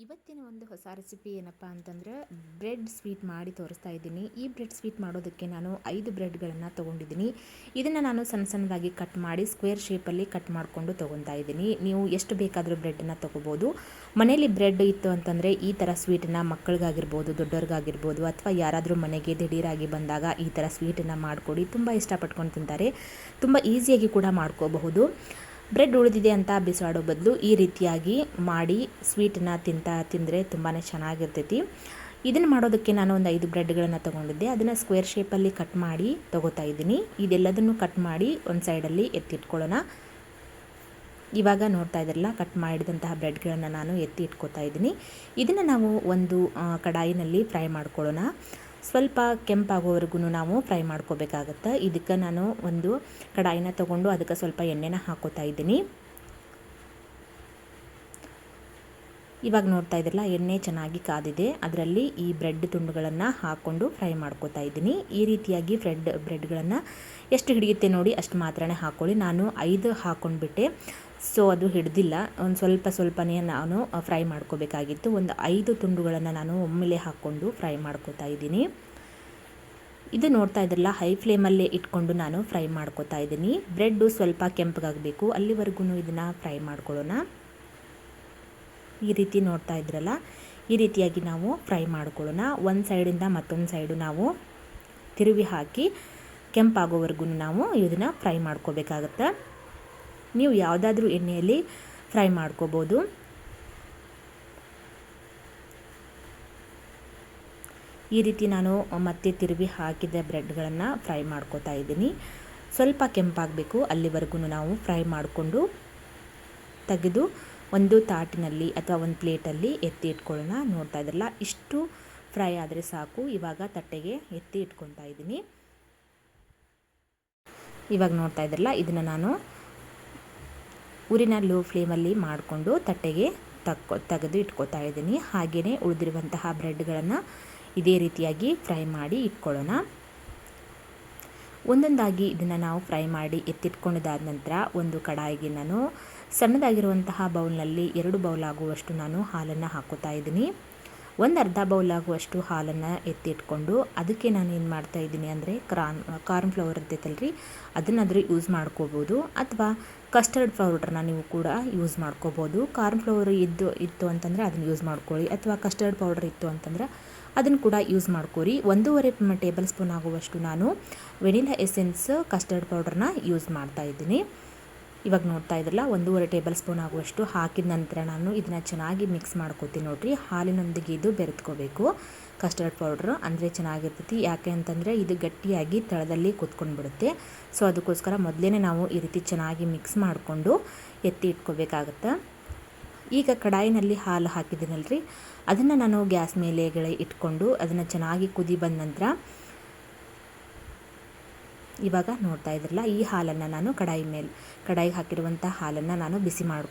ಇವತ್ತಿನ ಒಂದು ಹೊಸ ರೆಸಿಪಿ ಏನಪ್ಪ ಅಂತಂದರೆ ಬ್ರೆಡ್ ಸ್ವೀಟ್ ಮಾಡಿ ತೋರಿಸ್ತಾ ಇದ್ದೀನಿ. ಈ ಬ್ರೆಡ್ ಸ್ವೀಟ್ ಮಾಡೋದಕ್ಕೆ ನಾನು 5 ಬ್ರೆಡ್ಗಳನ್ನು ತೊಗೊಂಡಿದ್ದೀನಿ. ಇದನ್ನು ನಾನು ಸಣ್ಣ ಸಣ್ಣದಾಗಿ ಕಟ್ ಮಾಡಿ ಸ್ಕ್ವೇರ್ ಶೇಪಲ್ಲಿ ಕಟ್ ಮಾಡಿಕೊಂಡು ತೊಗೊತಾ ಇದ್ದೀನಿ. ನೀವು ಎಷ್ಟು ಬೇಕಾದರೂ ಬ್ರೆಡ್ಡನ್ನು ತೊಗೋಬೋದು. ಮನೇಲಿ ಬ್ರೆಡ್ ಇತ್ತು ಅಂತಂದರೆ ಈ ಥರ ಸ್ವೀಟನ್ನು ಮಕ್ಕಳಿಗಾಗಿರ್ಬೋದು, ದೊಡ್ಡವ್ರಿಗಾಗಿರ್ಬೋದು, ಅಥವಾ ಯಾರಾದರೂ ಮನೆಗೆ ದಿಢೀರಾಗಿ ಬಂದಾಗ ಈ ಥರ ಸ್ವೀಟನ್ನು ಮಾಡಿಕೊಡಿ. ತುಂಬ ಇಷ್ಟಪಟ್ಕೊಂಡು ತಿಂತಾರೆ. ತುಂಬ ಈಸಿಯಾಗಿ ಕೂಡ ಮಾಡ್ಕೋಬಹುದು. ಬ್ರೆಡ್ ಉಳಿದಿದೆ ಅಂತ ಬಿಸಾಡೋ ಬದಲು ಈ ರೀತಿಯಾಗಿ ಮಾಡಿ ಸ್ವೀಟನ್ನು ತಿಂದರೆ ತುಂಬಾ ಚೆನ್ನಾಗಿರ್ತೈತಿ. ಇದನ್ನು ಮಾಡೋದಕ್ಕೆ ನಾನು ಒಂದು 5 ಬ್ರೆಡ್ಗಳನ್ನು ತೊಗೊಂಡಿದ್ದೆ. ಅದನ್ನು ಸ್ಕ್ವೇರ್ ಶೇಪಲ್ಲಿ ಕಟ್ ಮಾಡಿ ತೊಗೋತಾ ಇದ್ದೀನಿ. ಇದೆಲ್ಲದನ್ನು ಕಟ್ ಮಾಡಿ ಒಂದು ಸೈಡಲ್ಲಿ ಎತ್ತಿಟ್ಕೊಳ್ಳೋಣ. ಇವಾಗ ನೋಡ್ತಾ ಇದ್ರಲ್ಲ, ಕಟ್ ಮಾಡಿದಂತಹ ಬ್ರೆಡ್ಗಳನ್ನು ನಾನು ಎತ್ತಿ ಇಟ್ಕೋತಾ ಇದ್ದೀನಿ. ಇದನ್ನು ನಾವು ಒಂದು ಕಡಾಯಿನಲ್ಲಿ ಫ್ರೈ ಮಾಡ್ಕೊಳ್ಳೋಣ. ಸ್ವಲ್ಪ ಕೆಂಪಾಗೋವರೆಗೂ ನಾವು ಫ್ರೈ ಮಾಡ್ಕೋಬೇಕಾಗತ್ತೆ. ಇದಕ್ಕೆ ನಾನು ಒಂದು ಕಡಾಯಿನ ತೊಗೊಂಡು ಅದಕ್ಕೆ ಸ್ವಲ್ಪ ಎಣ್ಣೆನ ಹಾಕೋತಾ ಇದ್ದೀನಿ. ಇವಾಗ ನೋಡ್ತಾ ಇದ್ರಲ್ಲ, ಎಣ್ಣೆ ಚೆನ್ನಾಗಿ ಕಾದಿದೆ. ಅದರಲ್ಲಿ ಈ ಬ್ರೆಡ್ ತುಂಡುಗಳನ್ನು ಹಾಕ್ಕೊಂಡು ಫ್ರೈ ಮಾಡ್ಕೋತಾ ಇದ್ದೀನಿ. ಈ ರೀತಿಯಾಗಿ ಬ್ರೆಡ್ಗಳನ್ನು ಎಷ್ಟು ಹಿಡಿಯುತ್ತೆ ನೋಡಿ ಅಷ್ಟು ಮಾತ್ರನೇ ಹಾಕ್ಕೊಳ್ಳಿ. ನಾನು 5 ಹಾಕ್ಕೊಂಡ್ಬಿಟ್ಟೆ, ಸೊ ಅದು ಹಿಡ್ದಿಲ್ಲ. ಒಂದು ಸ್ವಲ್ಪನೇ ನಾನು ಫ್ರೈ ಮಾಡ್ಕೋಬೇಕಾಗಿತ್ತು. ಒಂದು 5 ತುಂಡುಗಳನ್ನು ನಾನು ಒಮ್ಮೆಲೆ ಹಾಕ್ಕೊಂಡು ಫ್ರೈ ಮಾಡ್ಕೋತಾ ಇದ್ದೀನಿ. ಇದು ನೋಡ್ತಾ ಇದ್ರಲ್ಲ, ಹೈ ಫ್ಲೇಮಲ್ಲೇ ಇಟ್ಕೊಂಡು ನಾನು ಫ್ರೈ ಮಾಡ್ಕೋತಾ ಇದ್ದೀನಿ. ಬ್ರೆಡ್ಡು ಸ್ವಲ್ಪ ಕೆಂಪಗಾಗಬೇಕು, ಅಲ್ಲಿವರೆಗೂ ಇದನ್ನು ಫ್ರೈ ಮಾಡ್ಕೊಳ್ಳೋಣ. ಈ ರೀತಿ ನೋಡ್ತಾ ಇದ್ರಲ್ಲ, ಈ ರೀತಿಯಾಗಿ ನಾವು ಫ್ರೈ ಮಾಡ್ಕೊಳ್ಳೋಣ. ಒಂದು ಸೈಡಿಂದ ಮತ್ತೊಂದು ಸೈಡು ನಾವು ತಿರುವಿ ಹಾಕಿ ಕೆಂಪಾಗೋವರೆಗೂ ನಾವು ಇದನ್ನು ಫ್ರೈ ಮಾಡ್ಕೋಬೇಕಾಗತ್ತೆ. ನೀವು ಯಾವುದಾದ್ರೂ ಎಣ್ಣೆಯಲ್ಲಿ ಫ್ರೈ ಮಾಡ್ಕೋಬೋದು. ಈ ರೀತಿ ನಾನು ಮತ್ತೆ ತಿರುವಿ ಹಾಕಿದ ಬ್ರೆಡ್ಗಳನ್ನು ಫ್ರೈ ಮಾಡ್ಕೋತಾ ಇದ್ದೀನಿ. ಸ್ವಲ್ಪ ಕೆಂಪಾಗಬೇಕು, ಅಲ್ಲಿವರೆಗೂ ನಾವು ಫ್ರೈ ಮಾಡಿಕೊಂಡು ತೆಗೆದು ಒಂದು ತಾಟಿನಲ್ಲಿ ಅಥವಾ ಒಂದು ಪ್ಲೇಟಲ್ಲಿ ಎತ್ತಿ ಇಟ್ಕೊಳ್ಳೋಣ. ನೋಡ್ತಾ ಇದ್ರಲ್ಲ, ಇಷ್ಟು ಫ್ರೈ ಆದರೆ ಸಾಕು. ಇವಾಗ ತಟ್ಟೆಗೆ ಎತ್ತಿ ಇಟ್ಕೊತಾ ಇದ್ದೀನಿ. ಇವಾಗ ನೋಡ್ತಾ ಇದ್ರಲ್ಲ, ಇದನ್ನು ನಾನು ಊರಿನ ಲೋ ಫ್ಲೇಮಲ್ಲಿ ಮಾಡಿಕೊಂಡು ತಟ್ಟೆಗೆ ತೆಗೆದು ಇಟ್ಕೋತಾ ಇದ್ದೀನಿ. ಹಾಗೆಯೇ ಉಳಿದಿರುವಂತಹ ಬ್ರೆಡ್ಗಳನ್ನು ಇದೇ ರೀತಿಯಾಗಿ ಫ್ರೈ ಮಾಡಿ ಇಟ್ಕೊಳ್ಳೋಣ. ಒಂದೊಂದಾಗಿ ಇದನ್ನು ನಾವು ಫ್ರೈ ಮಾಡಿ ಎತ್ತಿಟ್ಕೊಂಡಿದ್ದಾದ ನಂತರ ಒಂದು ಕಡಾಯಿಗೆ ನಾನು ಸಣ್ಣದಾಗಿರುವಂತಹ ಬೌಲ್ನಲ್ಲಿ 2 ಬೌಲ್ ಆಗುವಷ್ಟು ನಾನು ಹಾಲನ್ನು ಹಾಕೋತಾ ಇದ್ದೀನಿ. ಒಂದು ಅರ್ಧ ಬೌಲ್ ಆಗುವಷ್ಟು ಹಾಲನ್ನು ಎತ್ತಿಟ್ಕೊಂಡು ಅದಕ್ಕೆ ನಾನು ಏನು ಮಾಡ್ತಾ ಇದ್ದೀನಿ ಅಂದರೆ ಕಾರ್ನ್ ಫ್ಲವರ್ ಇರ್ತೈತಲ್ರಿ, ಅದನ್ನಾದರೂ ಯೂಸ್ ಮಾಡ್ಕೋಬೋದು, ಅಥವಾ ಕಸ್ಟರ್ಡ್ ಪೌಡ್ರನ್ನ ನೀವು ಕೂಡ ಯೂಸ್ ಮಾಡ್ಕೋಬೋದು. ಕಾರ್ನ್ ಫ್ಲವರ್ ಇತ್ತು ಅಂತಂದರೆ ಅದನ್ನು ಯೂಸ್ ಮಾಡ್ಕೊಳ್ಳಿ, ಅಥವಾ ಕಸ್ಟರ್ಡ್ ಪೌಡರ್ ಇತ್ತು ಅಂತಂದರೆ ಅದನ್ನು ಕೂಡ ಯೂಸ್ ಮಾಡ್ಕೊರಿ. 1.5 ಟೇಬಲ್ ಸ್ಪೂನ್ ಆಗುವಷ್ಟು ನಾನು ವೆನಿಲಾ ಎಸೆನ್ಸ್ ಕಸ್ಟರ್ಡ್ ಪೌಡ್ರನ್ನ ಯೂಸ್ ಮಾಡ್ತಾ ಇದ್ದೀನಿ. ಇವಾಗ ನೋಡ್ತಾ ಇದ್ರಲ್ಲ, 1.5 ಟೇಬಲ್ ಸ್ಪೂನ್ ಆಗುವಷ್ಟು ಹಾಕಿದ ನಂತರ ನಾನು ಇದನ್ನು ಚೆನ್ನಾಗಿ ಮಿಕ್ಸ್ ಮಾಡ್ಕೋತೀನಿ. ನೋಡಿರಿ, ಹಾಲಿನೊಂದಿಗೆ ಇದು ಬೆರೆತ್ಕೋಬೇಕು ಕಸ್ಟರ್ಡ್ ಪೌಡ್ರ್, ಅಂದರೆ ಚೆನ್ನಾಗಿರ್ತೈತಿ. ಯಾಕೆ ಅಂತಂದರೆ ಇದು ಗಟ್ಟಿಯಾಗಿ ತಳದಲ್ಲಿ ಕುತ್ಕೊಂಡ್ಬಿಡುತ್ತೆ. ಸೊ ಅದಕ್ಕೋಸ್ಕರ ಮೊದಲೇ ನಾವು ಈ ರೀತಿ ಚೆನ್ನಾಗಿ ಮಿಕ್ಸ್ ಮಾಡಿಕೊಂಡು ಎತ್ತಿ ಇಟ್ಕೋಬೇಕಾಗತ್ತೆ. ಈಗ ಕಡಾಯಿನಲ್ಲಿ ಹಾಲು ಹಾಕಿದ್ದೀನಲ್ರಿ, ಅದನ್ನು ನಾನು ಗ್ಯಾಸ್ ಮೇಲೆ ಇಟ್ಕೊಂಡು ಅದನ್ನು ಚೆನ್ನಾಗಿ ಕುದಿ ಬಂದ ನಂತರ ಇವಾಗ ನೋಡ್ತಾ ಇದ್ರಲ್ಲ, ಈ ಹಾಲನ್ನು ನಾನು ಕಡಾಯಿಗೆ ಹಾಕಿರುವಂಥ ಹಾಲನ್ನು ನಾನು ಬಿಸಿ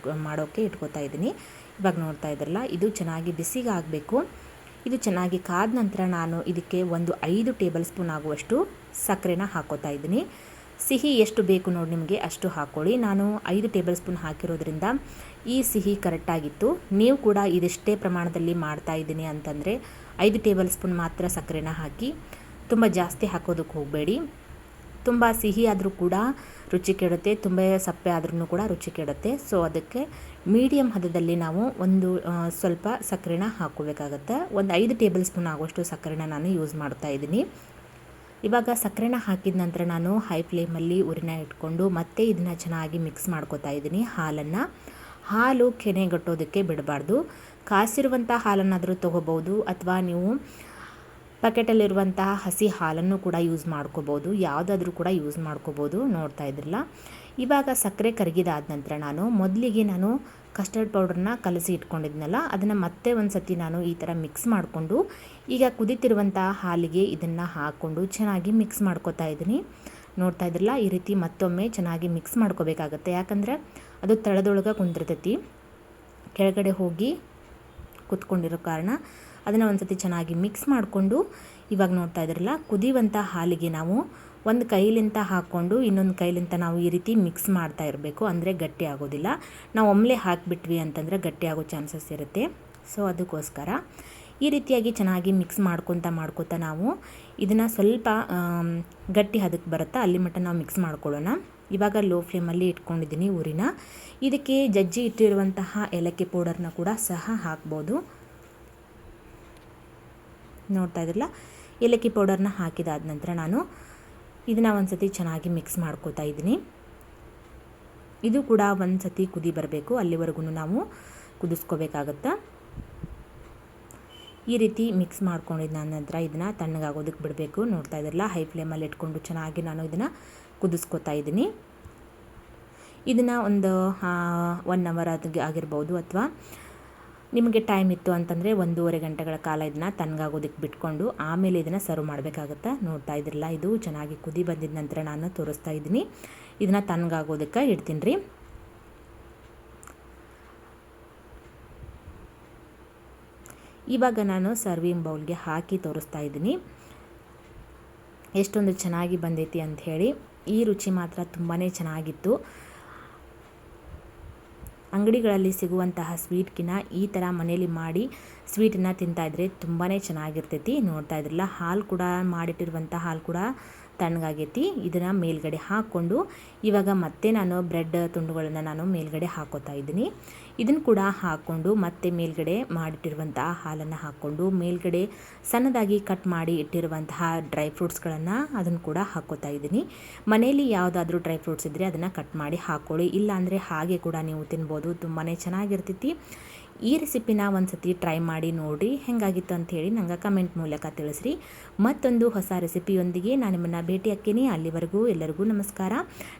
ಮಾಡೋಕ್ಕೆ ಇಟ್ಕೋತಾ ಇದ್ದೀನಿ. ಇವಾಗ ನೋಡ್ತಾ ಇದ್ರಲ್ಲ, ಇದು ಚೆನ್ನಾಗಿ ಬಿಸಿಗೆ ಆಗಬೇಕು. ಇದು ಚೆನ್ನಾಗಿ ಕಾದ ನಂತರ ನಾನು ಇದಕ್ಕೆ ಒಂದು 5 ಟೇಬಲ್ ಸ್ಪೂನ್ ಆಗುವಷ್ಟು ಸಕ್ಕರೆನ ಹಾಕೋತಾ ಇದ್ದೀನಿ. ಸಿಹಿ ಎಷ್ಟು ಬೇಕು ನೋಡಿ ನಿಮಗೆ ಅಷ್ಟು ಹಾಕ್ಕೊಳ್ಳಿ. ನಾನು 5 ಟೇಬಲ್ ಸ್ಪೂನ್ ಹಾಕಿರೋದ್ರಿಂದ ಈ ಸಿಹಿ ಕರೆಕ್ಟಾಗಿತ್ತು. ನೀವು ಕೂಡ ಇದಿಷ್ಟೇ ಪ್ರಮಾಣದಲ್ಲಿ ಮಾಡ್ತಾ ಇದ್ದೀನಿ ಅಂತಂದರೆ 5 ಟೇಬಲ್ ಸ್ಪೂನ್ ಮಾತ್ರ ಸಕ್ಕರೆನ ಹಾಕಿ, ತುಂಬ ಜಾಸ್ತಿ ಹಾಕೋದಕ್ಕೆ ಹೋಗಬೇಡಿ. ತುಂಬ ಸಿಹಿ ಆದರೂ ಕೂಡ ರುಚಿ ಕೆಡುತ್ತೆ, ತುಂಬ ಸಪ್ಪೆ ಆದ್ರೂ ಕೂಡ ರುಚಿ ಕೆಡುತ್ತೆ. ಸೊ ಅದಕ್ಕೆ ಮೀಡಿಯಮ್ ಹದದಲ್ಲಿ ನಾವು ಸ್ವಲ್ಪ ಸಕ್ಕರೆನ ಹಾಕ್ಕೋಬೇಕಾಗತ್ತೆ. ಒಂದು 5 ಟೇಬಲ್ ಸ್ಪೂನ್ ಆಗುವಷ್ಟು ಸಕ್ಕರೆನ ನಾನು ಯೂಸ್ ಮಾಡ್ತಾ ಇದ್ದೀನಿ. ಇವಾಗ ಸಕ್ಕರೆನ ಹಾಕಿದ ನಂತರ ನಾನು ಹೈ ಫ್ಲೇಮಲ್ಲಿ ಉರಿನ ಇಟ್ಕೊಂಡು ಮತ್ತೆ ಇದನ್ನು ಚೆನ್ನಾಗಿ ಮಿಕ್ಸ್ ಮಾಡ್ಕೋತಾ ಇದ್ದೀನಿ. ಹಾಲು ಕೆನೆಗಟ್ಟೋದಕ್ಕೆ ಬಿಡಬಾರ್ದು. ಕಾಸಿರುವಂಥ ಹಾಲನ್ನಾದರೂ ತೊಗೋಬೋದು, ಅಥವಾ ನೀವು ಪ್ಯಾಕೆಟಲ್ಲಿರುವಂತಹ ಹಸಿ ಹಾಲನ್ನು ಕೂಡ ಯೂಸ್ ಮಾಡ್ಕೋಬೋದು. ಯಾವುದಾದ್ರೂ ಕೂಡ ಯೂಸ್ ಮಾಡ್ಕೋಬೋದು. ನೋಡ್ತಾ ಇದ್ರಲ್ಲ, ಇವಾಗ ಸಕ್ಕರೆ ಕರಗಿದಾದ ನಂತರ ಮೊದಲಿಗೆ ನಾನು ಕಸ್ಟರ್ಡ್ ಪೌಡ್ರನ್ನ ಕಲಸಿ ಇಟ್ಕೊಂಡಿದ್ನಲ್ಲ, ಅದನ್ನು ಮತ್ತೆ ಒಂದು ಸತಿ ನಾನು ಈ ಥರ ಮಿಕ್ಸ್ ಮಾಡಿಕೊಂಡು ಈಗ ಕುದೀತಿರುವಂಥ ಹಾಲಿಗೆ ಇದನ್ನು ಹಾಕ್ಕೊಂಡು ಚೆನ್ನಾಗಿ ಮಿಕ್ಸ್ ಮಾಡ್ಕೋತಾ ಇದ್ದೀನಿ. ನೋಡ್ತಾ ಇದ್ರಲ್ಲ, ಈ ರೀತಿ ಮತ್ತೊಮ್ಮೆ ಚೆನ್ನಾಗಿ ಮಿಕ್ಸ್ ಮಾಡ್ಕೋಬೇಕಾಗತ್ತೆ. ಯಾಕಂದರೆ ಅದು ತಳದೊಳಗೆ ಕುಂದಿರ್ತೈತಿ, ಕೆಳಗಡೆ ಹೋಗಿ ಕುತ್ಕೊಂಡಿರೋ ಕಾರಣ ಅದನ್ನು ಒಂದು ಸತಿ ಚೆನ್ನಾಗಿ ಮಿಕ್ಸ್ ಮಾಡಿಕೊಂಡು ಇವಾಗ ನೋಡ್ತಾ ಇದ್ರಲ್ಲ, ಕುದಿಯುವಂಥ ಹಾಲಿಗೆ ನಾವು ಒಂದು ಕೈಲಿಂದ ಹಾಕ್ಕೊಂಡು ಇನ್ನೊಂದು ಕೈಲಿಂದ ನಾವು ಈ ರೀತಿ ಮಿಕ್ಸ್ ಮಾಡ್ತಾ ಇರಬೇಕು. ಅಂದರೆ ಗಟ್ಟಿ ಆಗೋದಿಲ್ಲ. ನಾವು ಒಮ್ಮೆ ಹಾಕಿಬಿಟ್ವಿ ಅಂತಂದರೆ ಗಟ್ಟಿ ಆಗೋ ಚಾನ್ಸಸ್ ಇರುತ್ತೆ. ಸೊ ಅದಕ್ಕೋಸ್ಕರ ಈ ರೀತಿಯಾಗಿ ಚೆನ್ನಾಗಿ ಮಿಕ್ಸ್ ಮಾಡ್ಕೊತಾ ನಾವು ಇದನ್ನು ಸ್ವಲ್ಪ ಗಟ್ಟಿ ಹದಕ್ಕೆ ಬರುತ್ತಾ ಅಲ್ಲಿ ಮಟ್ಟ ನಾವು ಮಿಕ್ಸ್ ಮಾಡ್ಕೊಳ್ಳೋಣ. ಇವಾಗ ಲೋ ಫ್ಲೇಮಲ್ಲಿ ಇಟ್ಕೊಂಡಿದ್ದೀನಿ ಊರಿನ. ಇದಕ್ಕೆ ಜಜ್ಜಿ ಇಟ್ಟಿರುವಂತಹ ಏಲಕ್ಕಿ ಪೌಡರ್ನ ಕೂಡ ಸಹ ಹಾಕ್ಬೋದು. ನೋಡ್ತಾ ಇದ್ರಲ್ಲ, ಏಲಕ್ಕಿ ಪೌಡರ್ನ ಹಾಕಿದಾದ ನಂತರ ನಾನು ಇದನ್ನು ಒಂದು ಸತಿ ಚೆನ್ನಾಗಿ ಮಿಕ್ಸ್ ಮಾಡ್ಕೋತಾ ಇದ್ದೀನಿ. ಇದು ಕೂಡ ಒಂದು ಸತಿ ಕುದಿ ಬರಬೇಕು, ಅಲ್ಲಿವರೆಗೂ ನಾವು ಕುದಿಸ್ಕೋಬೇಕಾಗತ್ತಾ. ಈ ರೀತಿ ಮಿಕ್ಸ್ ಮಾಡ್ಕೊಂಡಿದ್ದ ನಂತರ ಇದನ್ನು ತಣ್ಣಗಾಗೋದಕ್ಕೆ ಬಿಡಬೇಕು. ನೋಡ್ತಾ ಇದ್ರಲ್ಲ, ಹೈ ಫ್ಲೇಮಲ್ಲಿ ಇಟ್ಕೊಂಡು ಚೆನ್ನಾಗಿ ನಾನು ಇದನ್ನು ಕುದಿಸ್ಕೋತಾ ಇದ್ದೀನಿ. ಇದನ್ನು ಒಂದು 1 ಅವರ್ ಆಗಿರ್ಬೋದು, ಅಥವಾ ನಿಮಗೆ ಟೈಮ್ ಇತ್ತು ಅಂತಂದರೆ 1.5 ಗಂಟೆಗಳ ಕಾಲ ಇದನ್ನು ತಣ್ಣಗಾಗೋದಕ್ಕೆ ಬಿಟ್ಕೊಂಡು ಆಮೇಲೆ ಇದನ್ನು ಸರ್ವ್ ಮಾಡಬೇಕಾಗತ್ತಾ. ನೋಡ್ತಾ ಇದ್ರಲ್ಲ, ಇದು ಚೆನ್ನಾಗಿ ಕುದಿ ಬಂದಿದ ನಂತರ ನಾನು ತೋರಿಸ್ತಾ ಇದ್ದೀನಿ. ಇದನ್ನು ತಣ್ಣಗಾಗೋದಕ್ಕೆ ಇಡ್ತೀನಿ ರೀ. ಇವಾಗ ನಾನು ಸರ್ವಿಂಗ್ ಬೌಲ್ಗೆ ಹಾಕಿ ತೋರಿಸ್ತಾ ಇದ್ದೀನಿ ಎಷ್ಟೊಂದು ಚೆನ್ನಾಗಿ ಬಂದೈತಿ ಅಂಥೇಳಿ. ಈ ರುಚಿ ಮಾತ್ರ ತುಂಬಾ ಚೆನ್ನಾಗಿತ್ತು. ಅಂಗಡಿಗಳಲ್ಲಿ ಸಿಗುವಂತಹ ಸ್ವೀಟ್ಗಿನ ಈ ಥರ ಮನೇಲಿ ಮಾಡಿ ಸ್ವೀಟನ್ನು ತಿಂತಾಯಿದ್ರೆ ತುಂಬಾ ಚೆನ್ನಾಗಿರ್ತೈತಿ. ನೋಡ್ತಾ ಇದ್ರಲ್ಲ, ಹಾಲು ಕೂಡ ಮಾಡಿಟ್ಟಿರುವಂಥ ಹಾಲು ಕೂಡ ತಣ್ಣಗಾಗೈತಿ. ಇದನ್ನು ಮೇಲ್ಗಡೆ ಹಾಕ್ಕೊಂಡು ಇವಾಗ ಮತ್ತೆ ನಾನು ಬ್ರೆಡ್ ತುಂಡುಗಳನ್ನು ನಾನು ಮೇಲ್ಗಡೆ ಹಾಕೋತಾ ಇದ್ದೀನಿ. ಇದನ್ನು ಕೂಡ ಹಾಕ್ಕೊಂಡು ಮತ್ತೆ ಮೇಲ್ಗಡೆ ಮಾಡಿಟ್ಟಿರುವಂತಹ ಹಾಲನ್ನು ಹಾಕ್ಕೊಂಡು ಮೇಲ್ಗಡೆ ಸಣ್ಣದಾಗಿ ಕಟ್ ಮಾಡಿ ಇಟ್ಟಿರುವಂತಹ ಡ್ರೈ ಫ್ರೂಟ್ಸ್ಗಳನ್ನು ಅದನ್ನು ಕೂಡ ಹಾಕ್ಕೋತಾ ಇದ್ದೀನಿ. ಮನೆಯಲ್ಲಿ ಯಾವುದಾದ್ರೂ ಡ್ರೈ ಫ್ರೂಟ್ಸ್ ಇದ್ದರೆ ಅದನ್ನು ಕಟ್ ಮಾಡಿ ಹಾಕ್ಕೊಳ್ಳಿ, ಇಲ್ಲಾಂದರೆ ಹಾಗೆ ಕೂಡ ನೀವು ತಿನ್ಬೋದು. ತುಂಬಾ ಚೆನ್ನಾಗಿರ್ತೈತಿ. ಈ ರೆಸಿಪಿನ ಒಂದು ಸತಿ ಟ್ರೈ ಮಾಡಿ ನೋಡಿ ಹೇಗಾಗಿತ್ತು ಅಂಥೇಳಿ ನಂಗೆ ಕಮೆಂಟ್ ಮೂಲಕ ತಿಳಿಸ್ರಿ. ಮತ್ತೊಂದು ಹೊಸ ರೆಸಿಪಿಯೊಂದಿಗೆ ನಾನು ನಿಮ್ಮನ್ನು ಭೇಟಿ ಹಾಕ್ತೀನಿ. ಅಲ್ಲಿವರೆಗೂ ಎಲ್ಲರಿಗೂ ನಮಸ್ಕಾರ.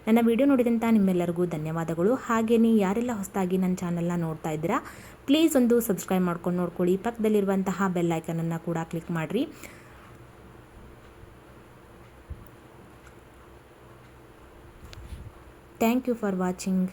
ನನ್ನ ವಿಡಿಯೋ ನೋಡಿದಂಥ ನಿಮ್ಮೆಲ್ಲರಿಗೂ ಧನ್ಯವಾದಗಳು. ಹಾಗೆಯೇ ಯಾರೆಲ್ಲ ಹೊಸದಾಗಿ ನನ್ನ ಚಾನಲ್ನ ನೋಡ್ತಾ ಇದ್ದೀರಾ, ಪ್ಲೀಸ್ ಒಂದು ಸಬ್ಸ್ಕ್ರೈಬ್ ಮಾಡ್ಕೊಂಡು ನೋಡ್ಕೊಳ್ಳಿ. ಪಕ್ಕದಲ್ಲಿರುವಂತಹ ಬೆಲ್ ಐಕನನ್ನು ಕೂಡ ಕ್ಲಿಕ್ ಮಾಡಿರಿ. Thank you for watching.